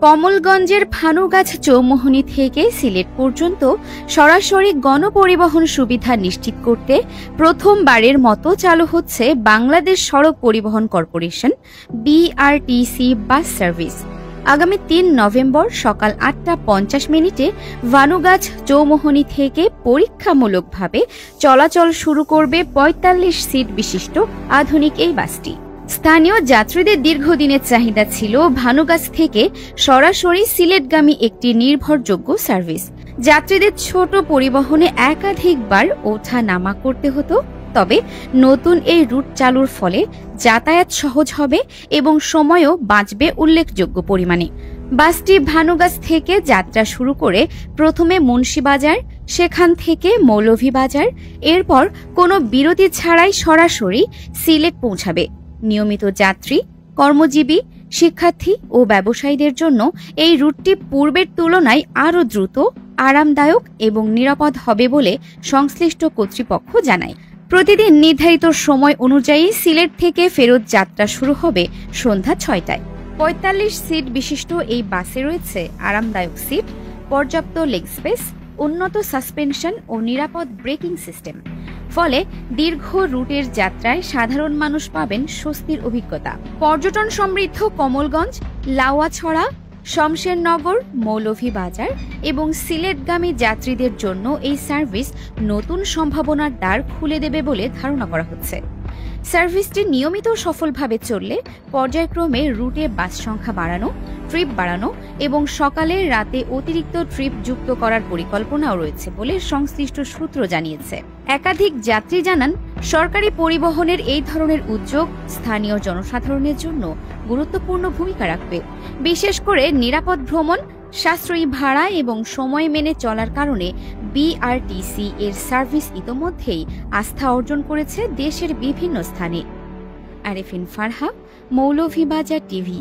কমলগঞ্জের ভানুগাছ চৌমুহনী থেকে সিলেট পর্যন্ত সরাসরি গণপরিবহন সুবিধা নিশ্চিত করতে প্রথমবারের মতো চালু হচ্ছে বাংলাদেশ সড়ক পরিবহন কর্পোরেশন বিআরটিসি বাস সার্ভিস। আগামী ৩ নভেম্বর সকাল ৮টা ৫০ ভানুগাছ চৌমুহনী থেকে পরীক্ষামূলকভাবে চলাচল শুরু করবে ৪৫ সিট বিশিষ্ট আধুনিক এই বাসটি। স্থানীয় যাত্রীদের দীর্ঘদিনের চাহিদা ছিল ভানুগাছ থেকে সরাসরি সিলেটগামী একটি নির্ভরযোগ্য সার্ভিস। যাত্রীদের ছোট পরিবহনে একাধিকবার ওঠা নামা করতে হতো, তবে নতুন এই রুট চালুর ফলে যাতায়াত সহজ হবে এবং সময়ও বাঁচবে উল্লেখযোগ্য পরিমাণে। বাসটি ভানুগাছ থেকে যাত্রা শুরু করে প্রথমে মুন্সিবাজার, সেখান থেকে মৌলভীবাজার, এরপর কোনো বিরতি ছাড়াই সরাসরি সিলেট পৌঁছাবে। নিয়মিত যাত্রী, কর্মজীবী, শিক্ষার্থী ও ব্যবসায়ীদের জন্য এই রুটটি পূর্বের তুলনায় আরও দ্রুত, আরামদায়ক এবং নিরাপদ হবে বলে সংশ্লিষ্ট কর্তৃপক্ষ জানায়। প্রতিদিন নির্ধারিত সময় অনুযায়ী সিলেট থেকে ফেরত যাত্রা শুরু হবে সন্ধ্যা ৬টায়। ৪৫ সিট বিশিষ্ট এই বাসে রয়েছে আরামদায়ক সিট, পর্যাপ্ত লেগ স্পেস, উন্নত সাসপেনশন ও নিরাপদ ব্রেকিং সিস্টেম। ফলে দীর্ঘ রুটের যাত্রায় সাধারণ মানুষ পাবেন স্বস্তির অভিজ্ঞতা। পর্যটন সমৃদ্ধ কমলগঞ্জ, লাউয়াছড়া, শমশেরনগর, মৌলভীবাজার এবং সিলেটগামী যাত্রীদের জন্য এই সার্ভিস নতুন সম্ভাবনার দ্বার খুলে দেবে বলে ধারণা করা হচ্ছে। সার্ভিসটি নিয়মিত সফলভাবে চললে পর্যায়ক্রমে রুটে বাস সংখ্যা বাড়ানো, ট্রিপ বাড়ানো এবং সকালে রাতে অতিরিক্ত ট্রিপ যুক্ত করার পরিকল্পনাও রয়েছে বলে সংশ্লিষ্ট সূত্র জানিয়েছে। একাধিক যাত্রী জানান, সরকারি পরিবহনের এই ধরনের উদ্যোগ স্থানীয় জনসাধারণের জন্য গুরুত্বপূর্ণ ভূমিকা রাখবে। বিশেষ করে নিরাপদ ভ্রমণ, সাশ্রয়ী ভাড়া এবং সময় মেনে চলার কারণে বিআরটিসি এর সার্ভিস ইতোমধ্যেই আস্থা অর্জন করেছে দেশের বিভিন্ন স্থানে। আরেফিন ফারহা, মৌলভীবাজার টিভি।